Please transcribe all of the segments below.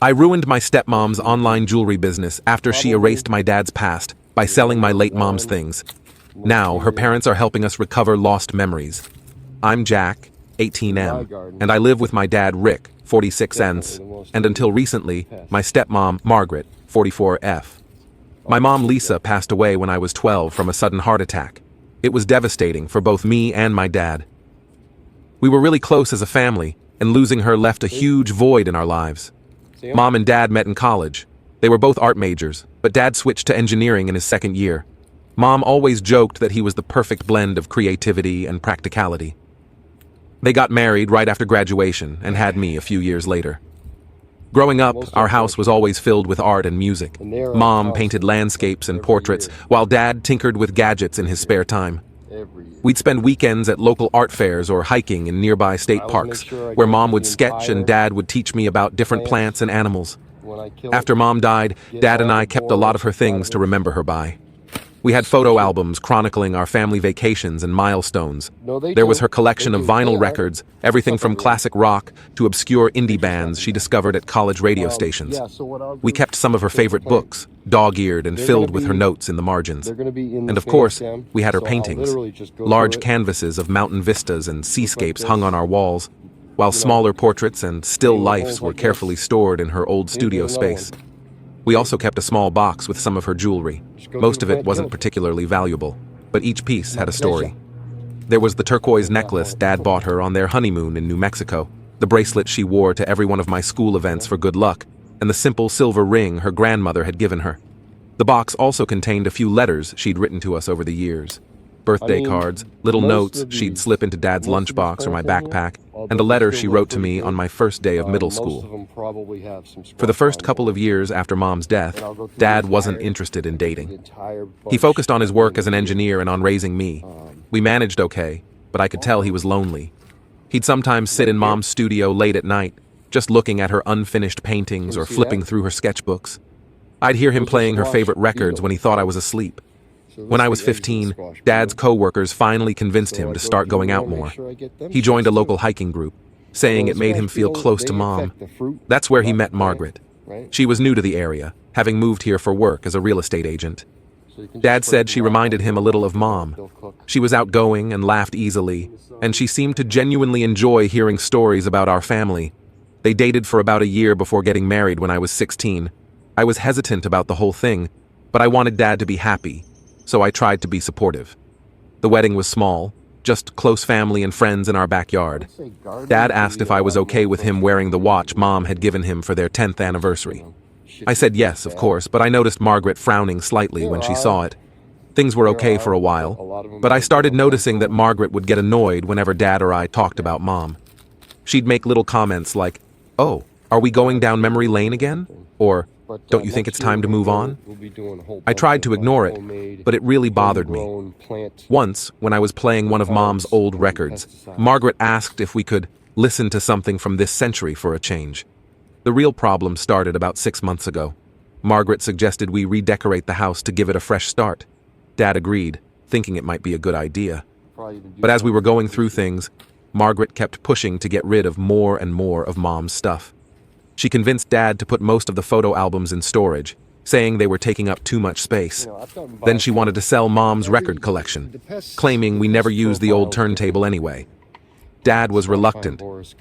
I ruined my stepmom's online jewelry business after she erased my dad's past by selling my late mom's things. Now, her parents are helping us recover lost memories. I'm Jack, 18M, and I live with my dad Rick, 46N, and until recently, my stepmom Margaret, 44F. My mom Lisa passed away when I was 12 from a sudden heart attack. It was devastating for both me and my dad. We were really close as a family, and losing her left a huge void in our lives. Mom and Dad met in college. They were both art majors, but Dad switched to engineering in his second year. Mom always joked that he was the perfect blend of creativity and practicality. They got married right after graduation and had me a few years later. Growing up, our house was always filled with art and music. Mom painted landscapes and portraits, while Dad tinkered with gadgets in his spare time. We'd spend weekends at local art fairs or hiking in nearby state parks, where Mom would sketch and Dad would teach me about different plants and animals. After Mom died, Dad and I kept a lot of her things to remember her by. We had photo albums chronicling our family vacations and milestones. There was her collection of vinyl records, everything from classic rock to obscure indie bands she discovered at college radio stations. We kept some of her favorite books, dog-eared and filled with her notes in the margins. And of course, we had her paintings, large canvases of mountain vistas and seascapes hung on our walls, while smaller portraits and still lifes were carefully stored in her old studio space. We also kept a small box with some of her jewelry. Most of it wasn't particularly valuable, but each piece had a story. There was the turquoise necklace Dad bought her on their honeymoon in New Mexico, the bracelet she wore to every one of my school events for good luck, and the simple silver ring her grandmother had given her. The box also contained a few letters she'd written to us over the years. Birthday cards, little notes she'd slip into Dad's lunchbox or my backpack, and a letter she wrote to me on my first day of middle school. For the first couple of years after Mom's death, Dad wasn't interested in dating. He focused on his work as an engineer and on raising me. We managed okay, but I could tell he was lonely. He'd sometimes sit in Mom's studio late at night, just looking at her unfinished paintings or flipping through her sketchbooks. I'd hear him playing her favorite records when he thought I was asleep. When I was 15, Dad's co-workers finally convinced him to start going out more. He joined a local hiking group, saying it made him feel close to Mom. That's where he met Margaret. She was new to the area, having moved here for work as a real estate agent. Dad said she reminded him a little of Mom. She was outgoing and laughed easily, and she seemed to genuinely enjoy hearing stories about our family. They dated for about a year before getting married when I was 16. I was hesitant about the whole thing, but I wanted Dad to be happy, so I tried to be supportive. The wedding was small, just close family and friends in our backyard. Dad asked if I was okay with him wearing the watch Mom had given him for their 10th anniversary. I said yes, of course, but I noticed Margaret frowning slightly when she saw it. Things were okay for a while, but I started noticing that Margaret would get annoyed whenever Dad or I talked about Mom. She'd make little comments like, "Oh, are we going down memory lane again?" Or, "Don't you think it's time to move on?" I tried to ignore it, but it really bothered me. Once, when I was playing one of Mom's old records, Margaret asked if we could listen to something from this century for a change. The real problem started about 6 months ago. Margaret suggested we redecorate the house to give it a fresh start. Dad agreed, thinking it might be a good idea. But as we were going through things, Margaret kept pushing to get rid of more and more of Mom's stuff. She convinced Dad to put most of the photo albums in storage, saying they were taking up too much space. Then she wanted to sell Mom's record collection, claiming we never used the old turntable anyway. Dad was reluctant,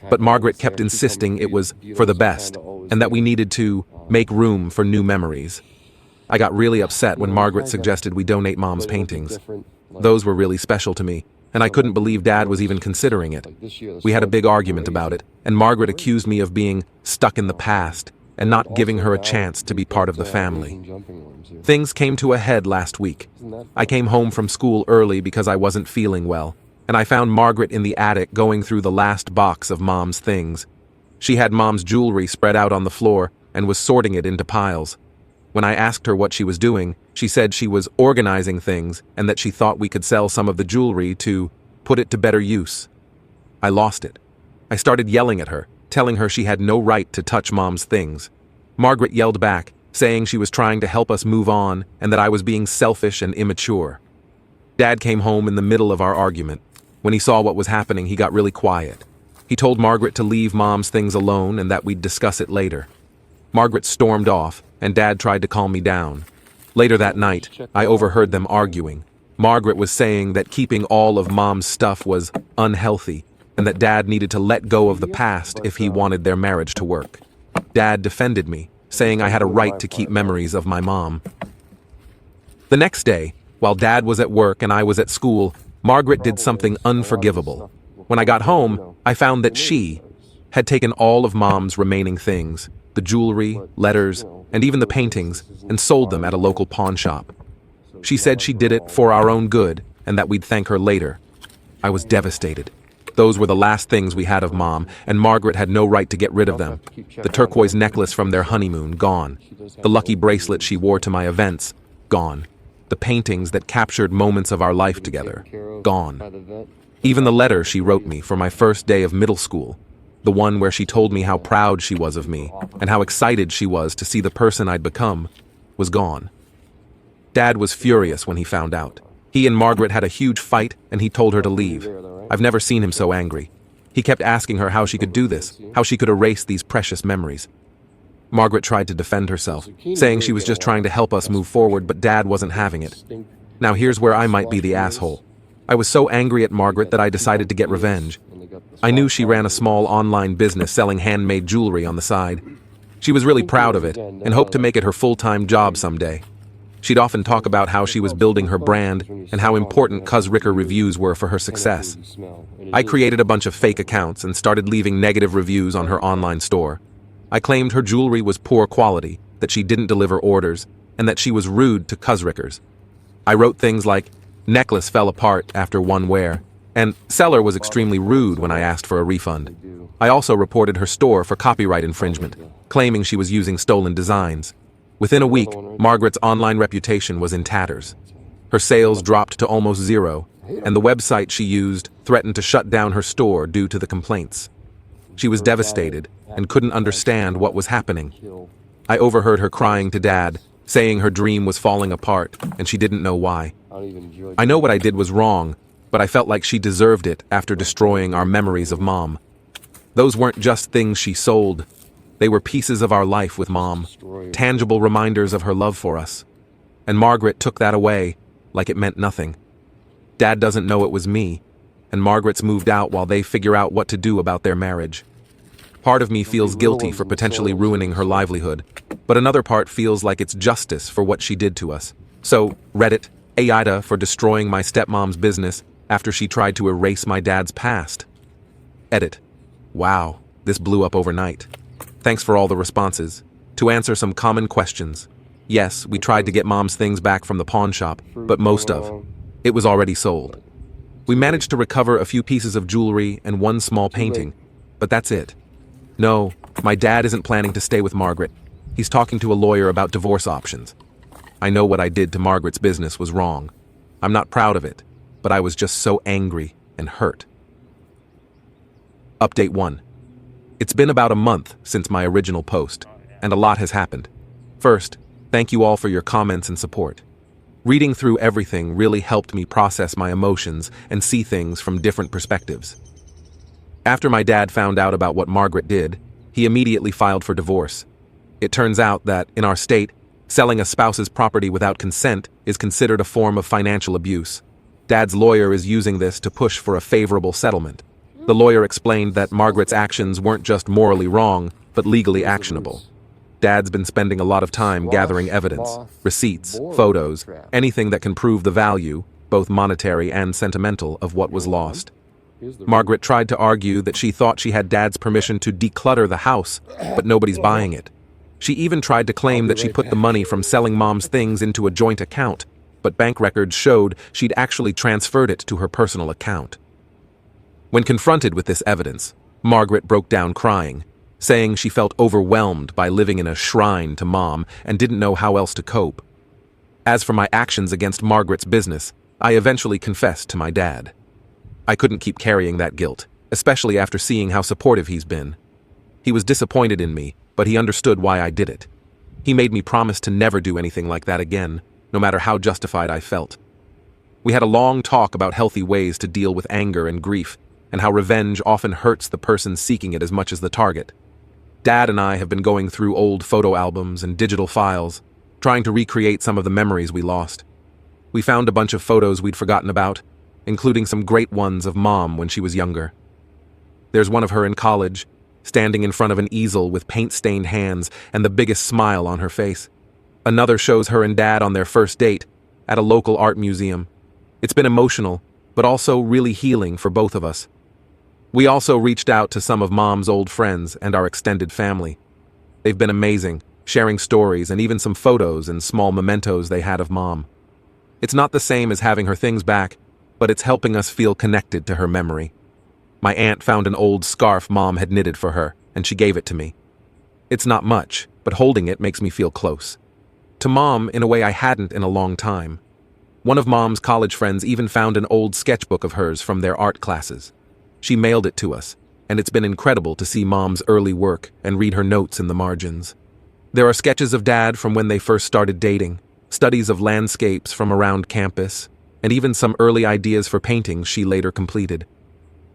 but Margaret kept insisting it was for the best, and that we needed to make room for new memories. I got really upset when Margaret suggested we donate Mom's paintings. Those were really special to me, and I couldn't believe Dad was even considering it. We had a big argument about it, and Margaret accused me of being stuck in the past and not giving her a chance to be part of the family. Things came to a head last week. I came home from school early because I wasn't feeling well, and I found Margaret in the attic going through the last box of Mom's things. She had Mom's jewelry spread out on the floor and was sorting it into piles. When I asked her what she was doing, she said she was organizing things and that she thought we could sell some of the jewelry to put it to better use. I lost it. I started yelling at her, telling her she had no right to touch Mom's things. Margaret yelled back, saying she was trying to help us move on and that I was being selfish and immature. Dad came home in the middle of our argument. When he saw what was happening, he got really quiet. He told Margaret to leave Mom's things alone and that we'd discuss it later. Margaret stormed off, and Dad tried to calm me down. Later that night, I overheard them arguing. Margaret was saying that keeping all of Mom's stuff was unhealthy, and that Dad needed to let go of the past if he wanted their marriage to work. Dad defended me, saying I had a right to keep memories of my mom. The next day, while Dad was at work and I was at school, Margaret did something unforgivable. When I got home, I found that she had taken all of Mom's remaining things, the jewelry, letters, and even the paintings, and sold them at a local pawn shop. She said she did it for our own good and that we'd thank her later. I was devastated. Those were the last things we had of Mom, and Margaret had no right to get rid of them. The turquoise necklace from their honeymoon, gone. The lucky bracelet she wore to my events, gone. The paintings that captured moments of our life together, gone. Even the letter she wrote me for my first day of middle school, the one where she told me how proud she was of me and how excited she was to see the person I'd become, was gone. Dad was furious when he found out. He and Margaret had a huge fight, and he told her to leave. I've never seen him so angry. He kept asking her how she could do this, how she could erase these precious memories. Margaret tried to defend herself, saying she was just trying to help us move forward, but Dad wasn't having it. Now here's where I might be the asshole. I was so angry at Margaret that I decided to get revenge. I knew she ran a small online business selling handmade jewelry on the side. She was really proud of it and hoped to make it her full-time job someday. She'd often talk about how she was building her brand and how important Cuz Ricker reviews were for her success. I created a bunch of fake accounts and started leaving negative reviews on her online store. I claimed her jewelry was poor quality, that she didn't deliver orders, and that she was rude to Cuz Rickers. I wrote things like, necklace fell apart after one wear, and seller was extremely rude when I asked for a refund. I also reported her store for copyright infringement, claiming she was using stolen designs. Within a week, Margaret's online reputation was in tatters. Her sales dropped to almost zero, and the website she used threatened to shut down her store due to the complaints. She was devastated and couldn't understand what was happening. I overheard her crying to Dad, saying her dream was falling apart and she didn't know why. I know what I did was wrong, but I felt like she deserved it after destroying our memories of Mom. Those weren't just things she sold. They were pieces of our life with Mom, tangible reminders of her love for us. And Margaret took that away like it meant nothing. Dad doesn't know it was me, and Margaret's moved out while they figure out what to do about their marriage. Part of me feels guilty for potentially ruining her livelihood, but another part feels like it's justice for what she did to us. So, Reddit, Aida for destroying my stepmom's business after she tried to erase my dad's past. Edit. Wow, this blew up overnight. Thanks for all the responses. To answer some common questions. Yes, we tried to get Mom's things back from the pawn shop, but most of it was already sold. We managed to recover a few pieces of jewelry and one small painting, but that's it. No, my dad isn't planning to stay with Margaret. He's talking to a lawyer about divorce options. I know what I did to Margaret's business was wrong. I'm not proud of it, but I was just so angry and hurt. Update 1. It's been about a month since my original post, and a lot has happened. First, thank you all for your comments and support. Reading through everything really helped me process my emotions and see things from different perspectives. After my dad found out about what Margaret did, he immediately filed for divorce. It turns out that, in our state, selling a spouse's property without consent is considered a form of financial abuse. Dad's lawyer is using this to push for a favorable settlement. The lawyer explained that Margaret's actions weren't just morally wrong, but legally actionable. Dad's been spending a lot of time gathering evidence, receipts, photos, anything that can prove the value, both monetary and sentimental, of what was lost. Margaret tried to argue that she thought she had Dad's permission to declutter the house, but nobody's buying it. She even tried to claim that she put the money from selling Mom's things into a joint account, but bank records showed she'd actually transferred it to her personal account. When confronted with this evidence, Margaret broke down crying, saying she felt overwhelmed by living in a shrine to Mom and didn't know how else to cope. As for my actions against Margaret's business, I eventually confessed to my dad. I couldn't keep carrying that guilt, especially after seeing how supportive he's been. He was disappointed in me, but he understood why I did it. He made me promise to never do anything like that again, no matter how justified I felt. We had a long talk about healthy ways to deal with anger and grief, and how revenge often hurts the person seeking it as much as the target. Dad and I have been going through old photo albums and digital files, trying to recreate some of the memories we lost. We found a bunch of photos we'd forgotten about, including some great ones of Mom when she was younger. There's one of her in college, standing in front of an easel with paint-stained hands and the biggest smile on her face. Another shows her and Dad on their first date at a local art museum. It's been emotional, but also really healing for both of us. We also reached out to some of Mom's old friends and our extended family. They've been amazing, sharing stories and even some photos and small mementos they had of Mom. It's not the same as having her things back, but it's helping us feel connected to her memory. My aunt found an old scarf Mom had knitted for her, and she gave it to me. It's not much, but holding it makes me feel close. To Mom in a way I hadn't in a long time. One of Mom's college friends even found an old sketchbook of hers from their art classes. She mailed it to us, and it's been incredible to see Mom's early work and read her notes in the margins. There are sketches of Dad from when they first started dating, studies of landscapes from around campus, and even some early ideas for paintings she later completed.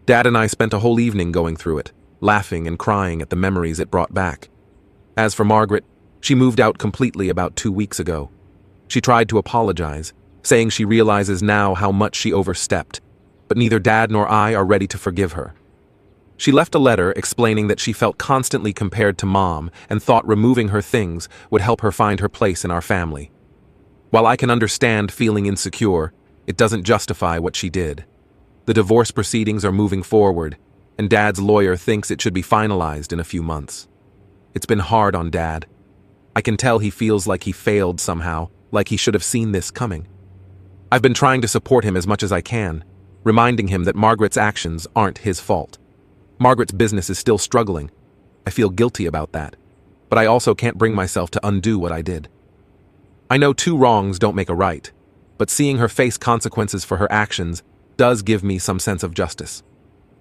Dad and I spent a whole evening going through it, laughing and crying at the memories it brought back. As for Margaret, she moved out completely about 2 weeks ago. She tried to apologize, saying she realizes now how much she overstepped, but neither Dad nor I are ready to forgive her. She left a letter explaining that she felt constantly compared to Mom and thought removing her things would help her find her place in our family. While I can understand feeling insecure, it doesn't justify what she did. The divorce proceedings are moving forward, and Dad's lawyer thinks it should be finalized in a few months. It's been hard on Dad. I can tell he feels like he failed somehow, like he should have seen this coming. I've been trying to support him as much as I can, reminding him that Margaret's actions aren't his fault. Margaret's business is still struggling. I feel guilty about that, but I also can't bring myself to undo what I did. I know 2 wrongs don't make a right, but seeing her face consequences for her actions does give me some sense of justice.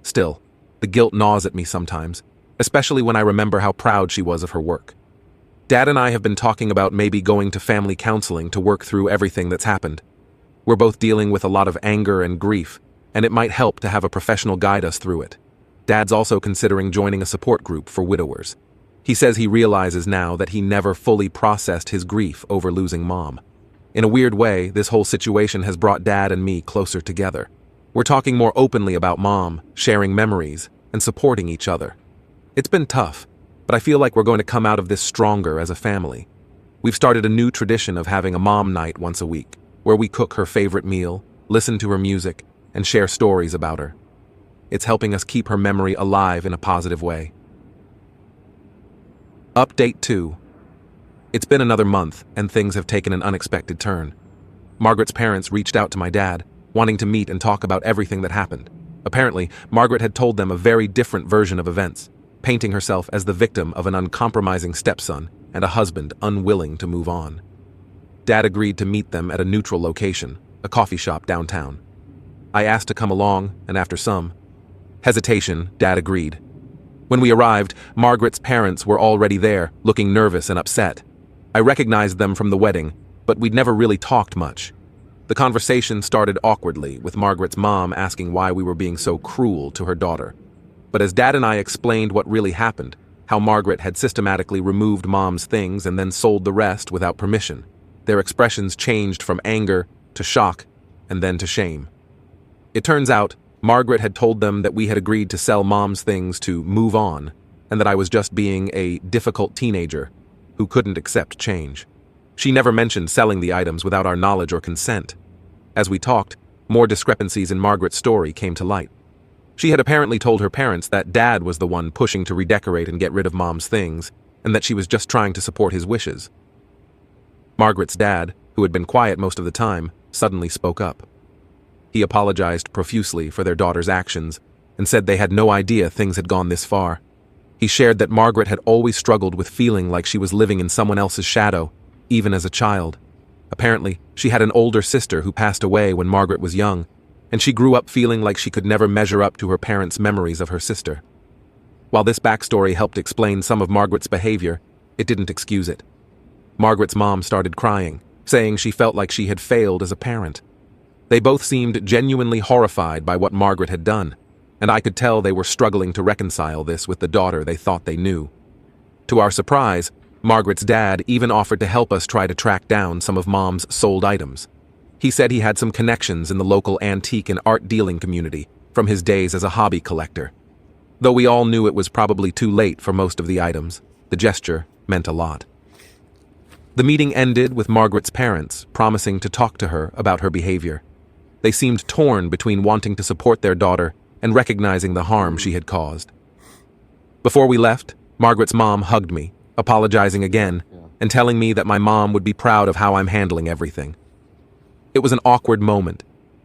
Still, the guilt gnaws at me sometimes, especially when I remember how proud she was of her work. Dad and I have been talking about maybe going to family counseling to work through everything that's happened. We're both dealing with a lot of anger and grief, and it might help to have a professional guide us through it. Dad's also considering joining a support group for widowers. He says he realizes now that he never fully processed his grief over losing Mom. In a weird way, this whole situation has brought Dad and me closer together. We're talking more openly about Mom, sharing memories, and supporting each other. It's been tough, but I feel like we're going to come out of this stronger as a family. We've started a new tradition of having a Mom night once a week, where we cook her favorite meal, listen to her music, and share stories about her. It's helping us keep her memory alive in a positive way. Update 2. It's been another month, and things have taken an unexpected turn. Margaret's parents reached out to my dad, wanting to meet and talk about everything that happened. Apparently, Margaret had told them a very different version of events, painting herself as the victim of an uncompromising stepson and a husband unwilling to move on. Dad agreed to meet them at a neutral location, a coffee shop downtown. I asked to come along, and after some hesitation, Dad agreed. When we arrived, Margaret's parents were already there, looking nervous and upset. I recognized them from the wedding, but we'd never really talked much. The conversation started awkwardly, with Margaret's mom asking why we were being so cruel to her daughter. But as Dad and I explained what really happened, how Margaret had systematically removed Mom's things and then sold the rest without permission, their expressions changed from anger to shock and then to shame. It turns out, Margaret had told them that we had agreed to sell Mom's things to move on, and that I was just being a difficult teenager who couldn't accept change. She never mentioned selling the items without our knowledge or consent. As we talked, more discrepancies in Margaret's story came to light. She had apparently told her parents that Dad was the one pushing to redecorate and get rid of Mom's things, and that she was just trying to support his wishes. Margaret's dad, who had been quiet most of the time, suddenly spoke up. He apologized profusely for their daughter's actions and said they had no idea things had gone this far. He shared that Margaret had always struggled with feeling like she was living in someone else's shadow, even as a child. Apparently, she had an older sister who passed away when Margaret was young, and she grew up feeling like she could never measure up to her parents' memories of her sister. While this backstory helped explain some of Margaret's behavior, it didn't excuse it. Margaret's mom started crying, saying she felt like she had failed as a parent. They both seemed genuinely horrified by what Margaret had done, and I could tell they were struggling to reconcile this with the daughter they thought they knew. To our surprise, Margaret's dad even offered to help us try to track down some of Mom's sold items. He said he had some connections in the local antique and art dealing community from his days as a hobby collector. Though we all knew it was probably too late for most of the items, the gesture meant a lot. The meeting ended with Margaret's parents promising to talk to her about her behavior. They seemed torn between wanting to support their daughter and recognizing the harm she had caused. Before we left, Margaret's mom hugged me, apologizing again, and telling me that my mom would be proud of how I'm handling everything. It was an awkward moment,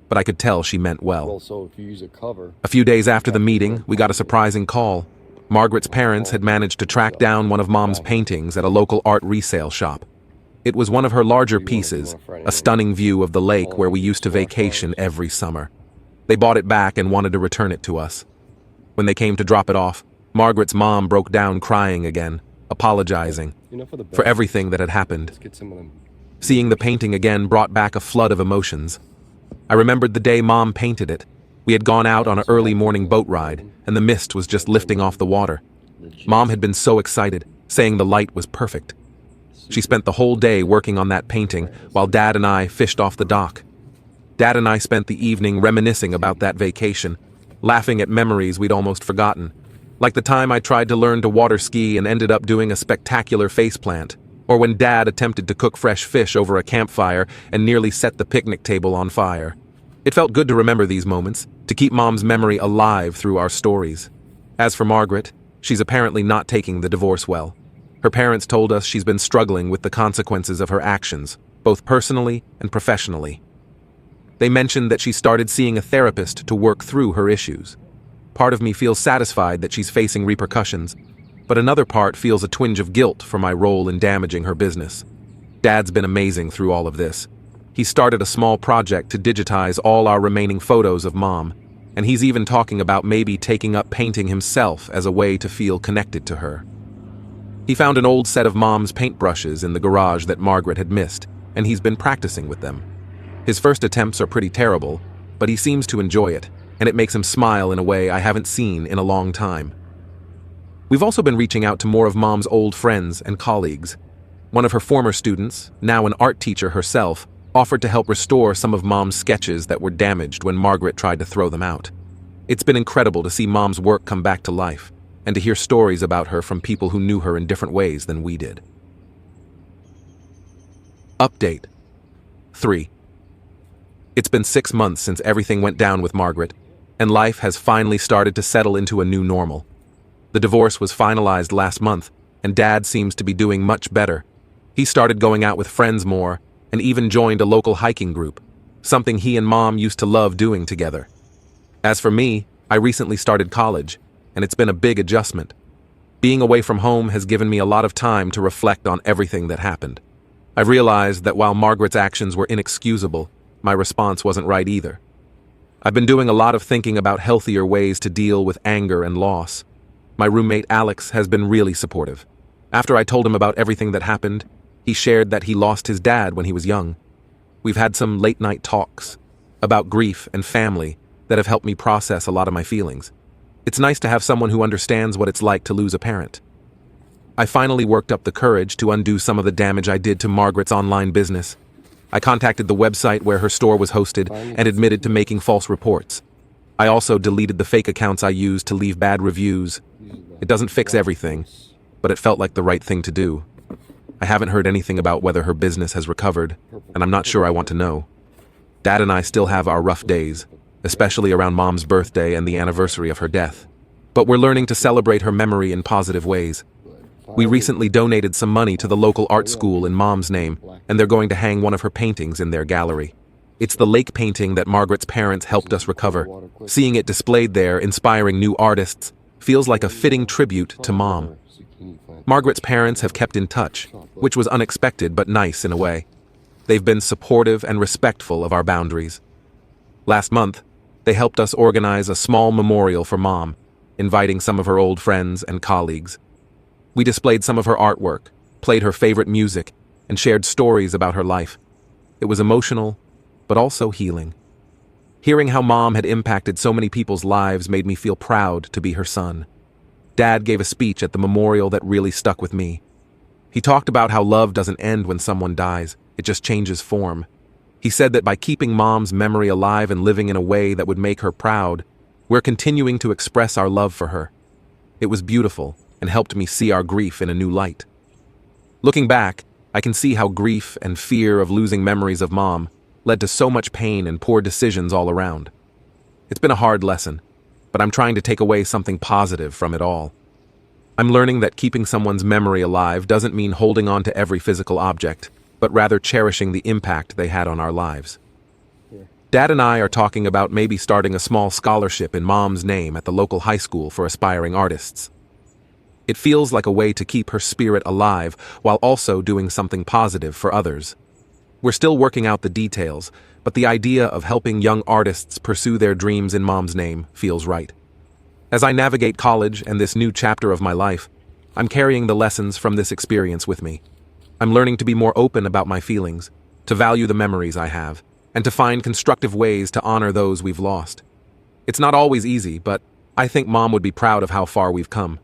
but I could tell she meant well. So if you use a cover. A few days after the meeting, we got a surprising call. Margaret's parents had managed to track down one of Mom's paintings at a local art resale shop. It was one of her larger pieces, a stunning view of the lake where we used to vacation every summer. They bought it back and wanted to return it to us. When they came to drop it off, Margaret's mom broke down crying again, apologizing for everything that had happened. Seeing the painting again brought back a flood of emotions. I remembered the day Mom painted it. We had gone out on an early morning boat ride, and the mist was just lifting off the water. Mom had been so excited, saying the light was perfect. She spent the whole day working on that painting while Dad and I fished off the dock. Dad and I spent the evening reminiscing about that vacation, laughing at memories we'd almost forgotten, like the time I tried to learn to water ski and ended up doing a spectacular faceplant, or when Dad attempted to cook fresh fish over a campfire and nearly set the picnic table on fire. It felt good to remember these moments, to keep Mom's memory alive through our stories. As for Margaret, she's apparently not taking the divorce well. Her parents told us she's been struggling with the consequences of her actions, both personally and professionally. They mentioned that she started seeing a therapist to work through her issues. Part of me feels satisfied that she's facing repercussions, but another part feels a twinge of guilt for my role in damaging her business. Dad's been amazing through all of this. He started a small project to digitize all our remaining photos of Mom, and he's even talking about maybe taking up painting himself as a way to feel connected to her. He found an old set of Mom's paintbrushes in the garage that Margaret had missed, and he's been practicing with them. His first attempts are pretty terrible, but he seems to enjoy it, and it makes him smile in a way I haven't seen in a long time. We've also been reaching out to more of Mom's old friends and colleagues. One of her former students, now an art teacher herself, offered to help restore some of Mom's sketches that were damaged when Margaret tried to throw them out. It's been incredible to see Mom's work come back to life, and to hear stories about her from people who knew her in different ways than we did. Update 3. It's been 6 months since everything went down with Margaret, and life has finally started to settle into a new normal. The divorce was finalized last month, and Dad seems to be doing much better. He started going out with friends more, and even joined a local hiking group, something he and Mom used to love doing together. As for me, I recently started college, and it's been a big adjustment. Being away from home has given me a lot of time to reflect on everything that happened. I've realized that while Margaret's actions were inexcusable, my response wasn't right either. I've been doing a lot of thinking about healthier ways to deal with anger and loss. My roommate Alex has been really supportive. After I told him about everything that happened, he shared that he lost his dad when he was young. We've had some late-night talks about grief and family that have helped me process a lot of my feelings. It's nice to have someone who understands what it's like to lose a parent. I finally worked up the courage to undo some of the damage I did to Margaret's online business. I contacted the website where her store was hosted and admitted to making false reports. I also deleted the fake accounts I used to leave bad reviews. It doesn't fix everything, but it felt like the right thing to do. I haven't heard anything about whether her business has recovered, and I'm not sure I want to know. Dad and I still have our rough days, especially around Mom's birthday and the anniversary of her death. But we're learning to celebrate her memory in positive ways. We recently donated some money to the local art school in Mom's name, and they're going to hang one of her paintings in their gallery. It's the lake painting that Margaret's parents helped us recover. Seeing it displayed there, inspiring new artists, feels like a fitting tribute to Mom. Margaret's parents have kept in touch, which was unexpected but nice in a way. They've been supportive and respectful of our boundaries. Last month, they helped us organize a small memorial for Mom, inviting some of her old friends and colleagues. We displayed some of her artwork, played her favorite music, and shared stories about her life. It was emotional, but also healing. Hearing how Mom had impacted so many people's lives made me feel proud to be her son. Dad gave a speech at the memorial that really stuck with me. He talked about how love doesn't end when someone dies, it just changes form. He said that by keeping Mom's memory alive and living in a way that would make her proud, we're continuing to express our love for her. It was beautiful and helped me see our grief in a new light. Looking back, I can see how grief and fear of losing memories of Mom led to so much pain and poor decisions all around. It's been a hard lesson, but I'm trying to take away something positive from it all. I'm learning that keeping someone's memory alive doesn't mean holding on to every physical object, but rather cherishing the impact they had on our lives. Dad and I are talking about maybe starting a small scholarship in Mom's name at the local high school for aspiring artists. It feels like a way to keep her spirit alive while also doing something positive for others. We're still working out the details, but the idea of helping young artists pursue their dreams in Mom's name feels right. As I navigate college and this new chapter of my life, I'm carrying the lessons from this experience with me. I'm learning to be more open about my feelings, to value the memories I have, and to find constructive ways to honor those we've lost. It's not always easy, but I think Mom would be proud of how far we've come.